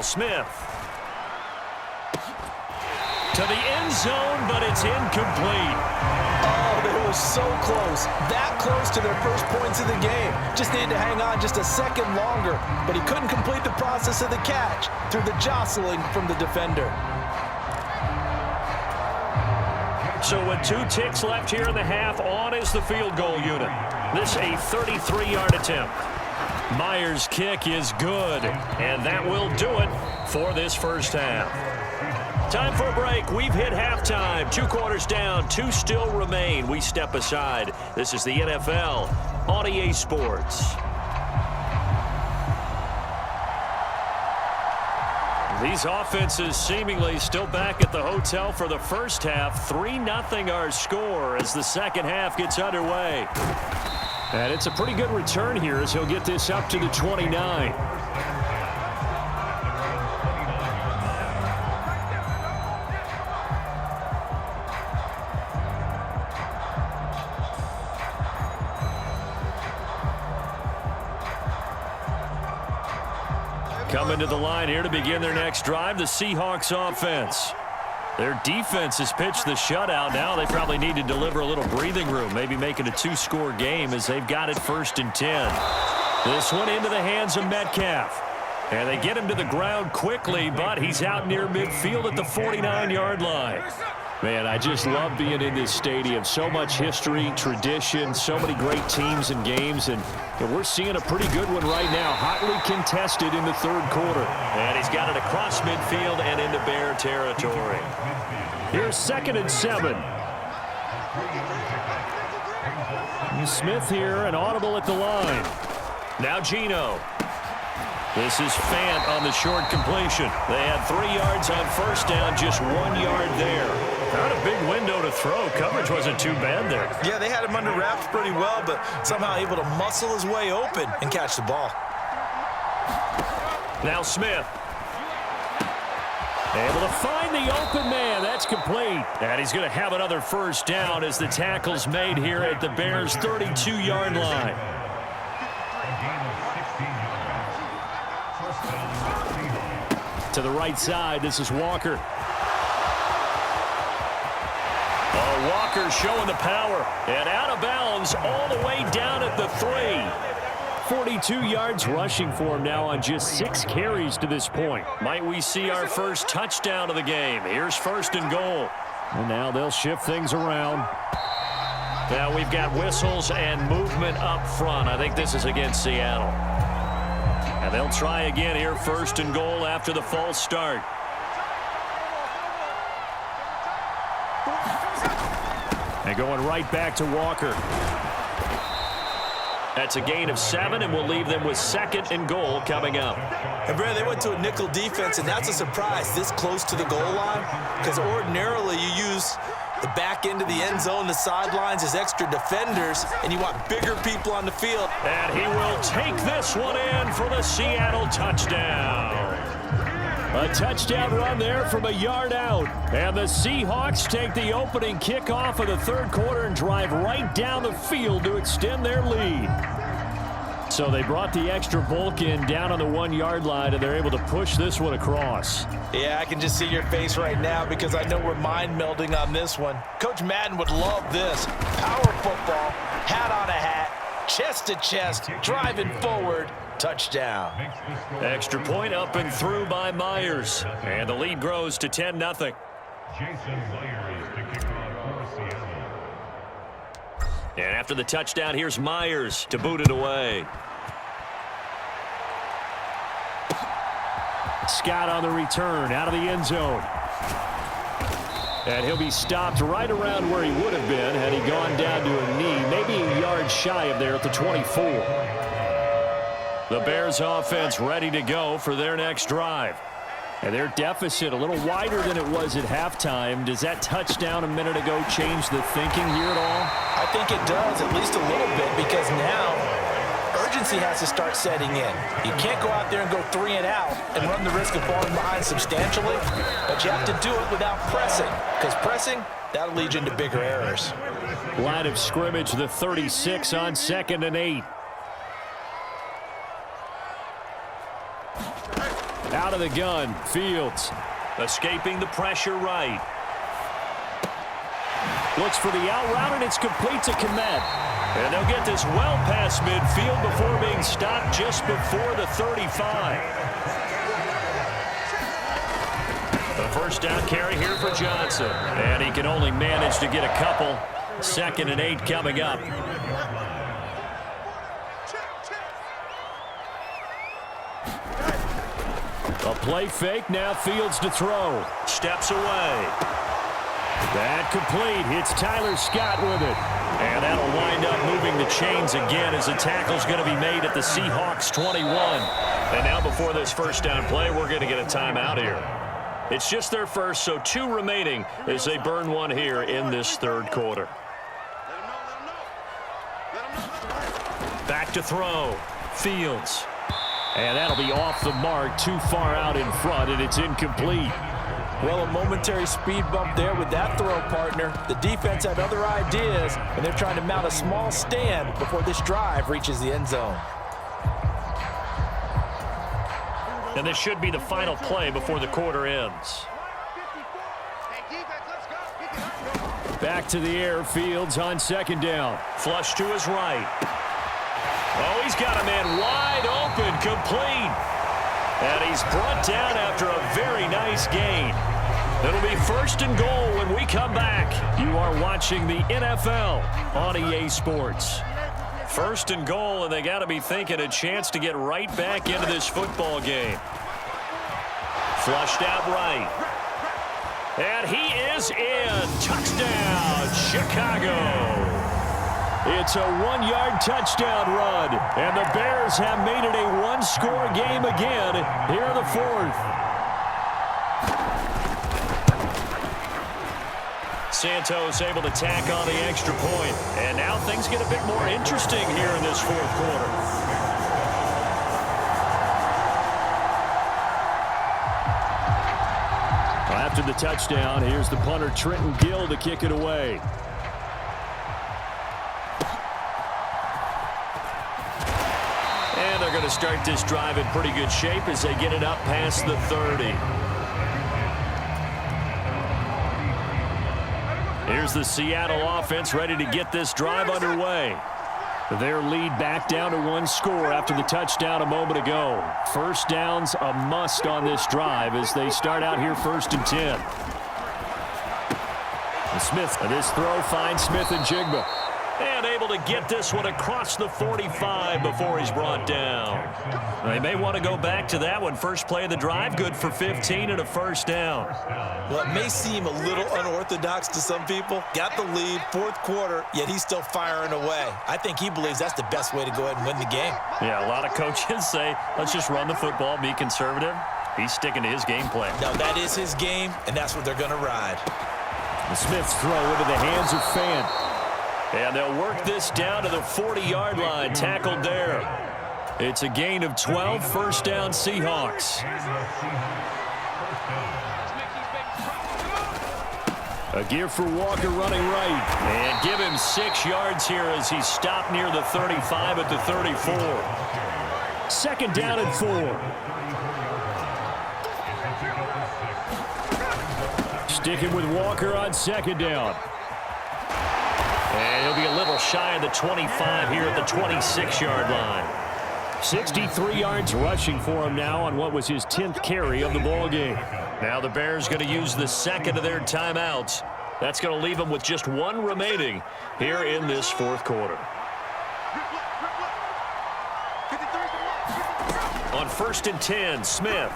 Now Smith. To the end zone, but it's incomplete. Oh, they were so close. That close to their first points of the game. Just needed to hang on just a second longer, but he couldn't complete the process of the catch through the jostling from the defender. So with 2 ticks left here in the half, on is the field goal unit. This a 33-yard attempt. Myers' kick is good, and that will do it for this first half. Time for a break. We've hit halftime. 2 quarters down, 2 still remain. We step aside. This is the NFL on EA Sports. These offenses seemingly still back at the hotel for the first half. 3-0 our score as the second half gets underway. And it's a pretty good return here as he'll get this up to the 29. Coming to the line here to begin their next drive, the Seahawks offense. Their defense has pitched the shutout. Now they probably need to deliver a little breathing room, maybe make it a 2-score game as they've got it 1st and 10. This one into the hands of Metcalf. And they get him to the ground quickly, but he's out near midfield at the 49-yard line. Man, I just love being in this stadium. So much history, tradition, so many great teams and games, and we're seeing a pretty good one right now. Hotly contested in the 3rd quarter. And he's got it across midfield and into Bear territory. Here's 2nd and 7. Smith here, and audible at the line. Now Geno. This is Fant on the short completion. They had 3 yards on first down, just 1 yard there. Not a big window to throw. Coverage wasn't too bad there. Yeah, they had him under wraps pretty well, but somehow able to muscle his way open and catch the ball. Now Smith. Able to find the open man. That's complete. And he's going to have another first down as the tackle's made here at the Bears' 32-yard line. To the right side, this is Walker. Oh, Walker showing the power. And out of bounds all the way down at the 3. 42 yards rushing for him now on just 6 carries to this point. Might we see our first touchdown of the game? Here's 1st and goal. And now they'll shift things around. Now we've got whistles and movement up front. I think this is against Seattle. And they'll try again here, 1st and goal after the false start. And going right back to Walker. That's a gain of 7, and we'll leave them with 2nd and goal coming up. And Brad, they went to a nickel defense, and that's a surprise this close to the goal line, because ordinarily you use the back end of the end zone, the sidelines as extra defenders, and you want bigger people on the field. And he will take this one in for the Seattle touchdown. A touchdown run there from a yard out. And the Seahawks take the opening kickoff of the 3rd quarter and drive right down the field to extend their lead. So they brought the extra bulk in down on the 1-yard line, and they're able to push this one across. Yeah, I can just see your face right now because I know we're mind melding on this one. Coach Madden would love this. Power football, hat on a hat, chest to chest, driving forward, touchdown. Extra point up and through by Myers. And the lead grows to 10-0. And after the touchdown, here's Myers to boot it away. Scott on the return out of the end zone. And he'll be stopped right around where he would have been had he gone down to a knee, maybe a yard shy of there at the 24. The Bears offense ready to go for their next drive. And their deficit a little wider than it was at halftime. Does that touchdown a minute ago change the thinking here at all? I think it does, at least a little bit, because now urgency has to start setting in. You can't go out there and go 3 and out and run the risk of falling behind substantially, but you have to do it without pressing, because pressing, that'll lead you into bigger errors. Line of scrimmage, the 36 on 2nd and 8. Out of the gun, Fields. Escaping the pressure right. Looks for the out route, and it's complete to Kmet. And they'll get this well past midfield before being stopped just before the 35. The first down carry here for Johnson. And he can only manage to get a couple. 2nd and 8 coming up. A play fake, now Fields to throw. Steps away. That complete. Hits Tyler Scott with it. And that'll wind up moving the chains again as the tackle's going to be made at the Seahawks 21. And now before this first down play, we're going to get a timeout here. It's just their first, so 2 remaining as they burn one here in this third quarter. Back to throw. Fields. And that'll be off the mark, too far out in front, and it's incomplete. Well, a momentary speed bump there with that throw, partner. The defense had other ideas, and they're trying to mount a small stand before this drive reaches the end zone. And this should be the final play before the quarter ends. Back to the air, Fields on 2nd down. Flush to his right. Oh, he's got a man wide open, complete. And he's brought down after a very nice gain. It'll be 1st and goal when we come back. You are watching the NFL on EA Sports. 1st and goal, and they got to be thinking a chance to get right back into this football game. Flushed out right. And he is in. Touchdown, Chicago. It's a 1-yard touchdown run, and the Bears have made it a 1-score game again here in the 4th. Santos able to tack on the extra point, and now things get a bit more interesting here in this 4th quarter. After the touchdown, here's the punter Trenton Gill to kick it away. And they're going to start this drive in pretty good shape as they get it up past the 30. Here's the Seattle offense ready to get this drive underway. Their lead back down to 1 score after the touchdown a moment ago. First down's a must on this drive as they start out here 1st and 10. And Smith, this throw finds Smith and Jigba. And able to get this one across the 45 before he's brought down. They may want to go back to that one. First play of the drive, good for 15 and a 1st down. Well, it may seem a little unorthodox to some people. Got the lead, 4th quarter, yet he's still firing away. I think he believes that's the best way to go ahead and win the game. Yeah, a lot of coaches say, let's just run the football, be conservative. He's sticking to his game plan. Now, that is his game, and that's what they're going to ride. The Smith's throw into the hands of Fant. And they'll work this down to the 40-yard line, tackled there. It's a gain of 12, 1st down Seahawks. A give for Walker running right. And give him 6 yards here as he stopped near the 35 at the 34. 2nd down and 4. Sticking with Walker on 2nd down. And he'll be a little shy of the 25 here at the 26-yard line. 63 yards rushing for him now on what was his 10th carry of the ball game. Now the Bears going to use the 2nd of their timeouts. That's going to leave them with just 1 remaining here in this 4th quarter. On 1st and 10, Smith.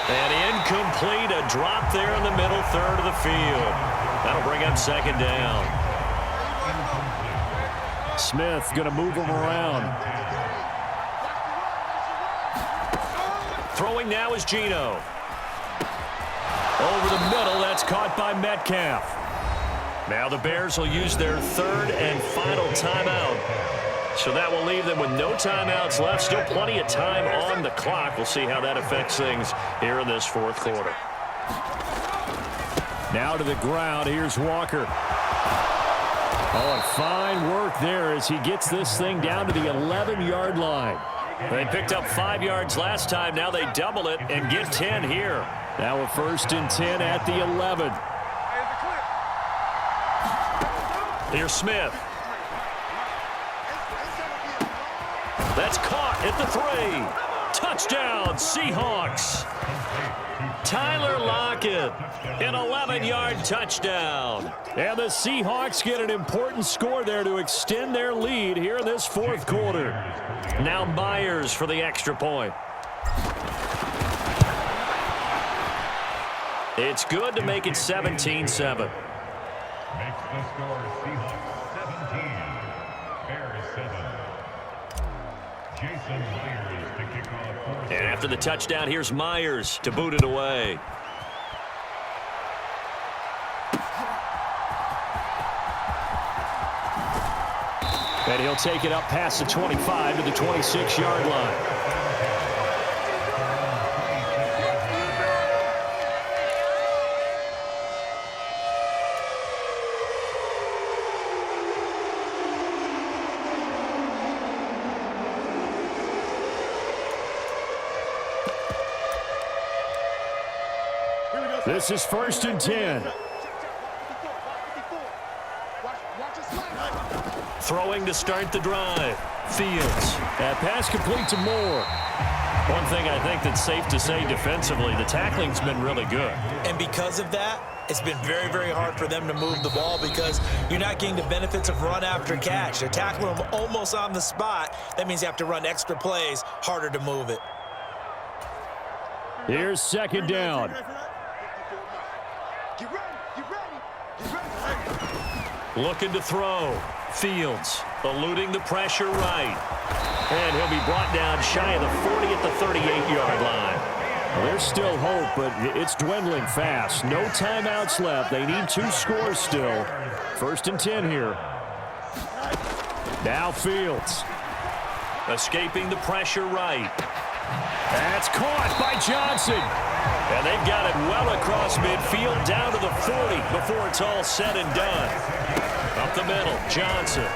And incomplete, a drop there in the middle 3rd of the field. That'll bring up 2nd down. Smith going to move him around. Throwing now is Geno. Over the middle, that's caught by Metcalf. Now the Bears will use their 3rd and final timeout. So that will leave them with no timeouts left. Still plenty of time on the clock. We'll see how that affects things here in this 4th quarter. Now to the ground. Here's Walker. Oh, and fine work there as he gets this thing down to the 11-yard line. They picked up 5 yards last time. Now they double it and get 10 here. Now a 1st and 10 at the 11. Here's Smith. That's caught at the 3. Touchdown, Seahawks. Tyler Lockett, an 11-yard touchdown. And the Seahawks get an important score there to extend their lead here in this 4th quarter. Now Myers for the extra point. It's good to make it 17-7. Makes the score Seahawks 17, Bears 7. Jason Myers to kick off. And after the touchdown, here's Myers to boot it away. And he'll take it up past the 25 to the 26-yard line. This is 1st and 10. Throwing to start the drive. Fields. That pass complete to Moore. One thing I think that's safe to say defensively, the tackling's been really good. And because of that, it's been very, very hard for them to move the ball because you're not getting the benefits of run after catch. They're tackling them almost on the spot. That means you have to run extra plays, harder to move it. Here's 2nd down. Looking to throw. Fields eluding the pressure right. And he'll be brought down shy of the 40 at the 38-yard line. Well, there's still hope, but it's dwindling fast. No timeouts left. They need 2 scores still. 1st and 10 here. Now Fields. Escaping the pressure right. That's caught by Johnson. And they've got it well across midfield down to the 40 before it's all said and done. Up the middle, Johnson.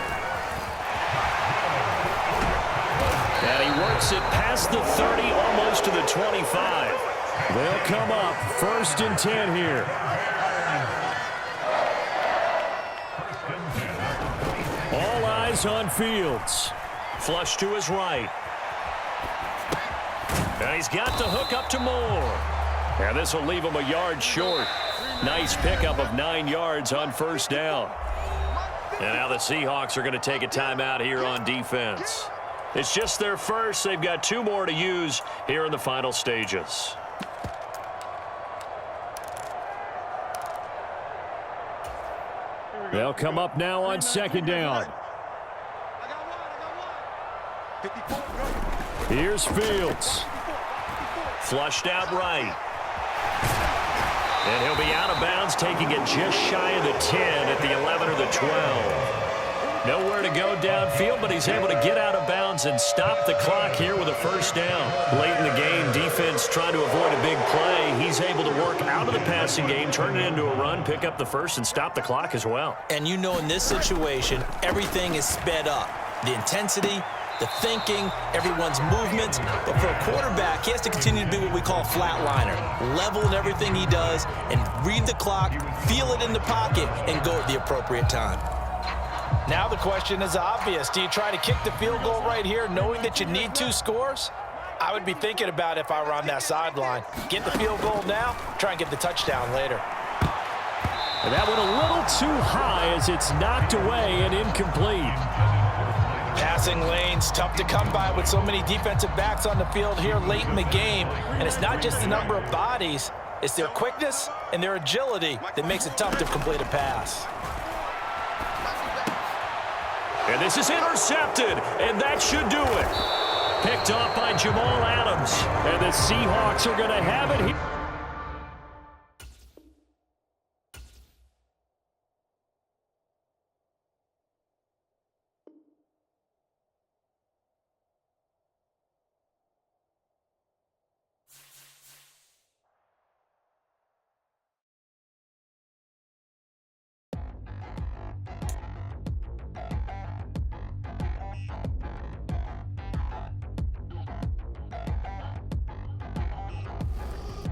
And he works it past the 30, almost to the 25. They'll come up 1st and 10 here. All eyes on Fields. Flush to his right. And he's got the hook up to Moore. And this will leave him a yard short. Nice pickup of 9 yards on 1st down. And now the Seahawks are going to take a timeout here on defense. It's just their first. They've got 2 more to use here in the final stages. They'll come up now on 2nd down. Here's Fields. Flushed out right. And he'll be out of bounds, taking it just shy of the 10 at the 11 or the 12. Nowhere to go downfield, but he's able to get out of bounds and stop the clock here with a 1st down. Late in the game, defense trying to avoid a big play. He's able to work out of the passing game, turn it into a run, pick up the 1st, and stop the clock as well. And you know in this situation, everything is sped up. The intensity, the thinking, everyone's movements. But for a quarterback, he has to continue to be what we call a flatliner. Level in everything he does and read the clock, feel it in the pocket, and go at the appropriate time. Now the question is obvious. Do you try to kick the field goal right here knowing that you need 2 scores? I would be thinking about it if I were on that sideline. Get the field goal now, try and get the touchdown later. And that went a little too high as it's knocked away and incomplete. Passing lanes, tough to come by with so many defensive backs on the field here late in the game. And it's not just the number of bodies, it's their quickness and their agility that makes it tough to complete a pass. And this is intercepted, and that should do it. Picked off by Jamal Adams. And the Seahawks are going to have it here.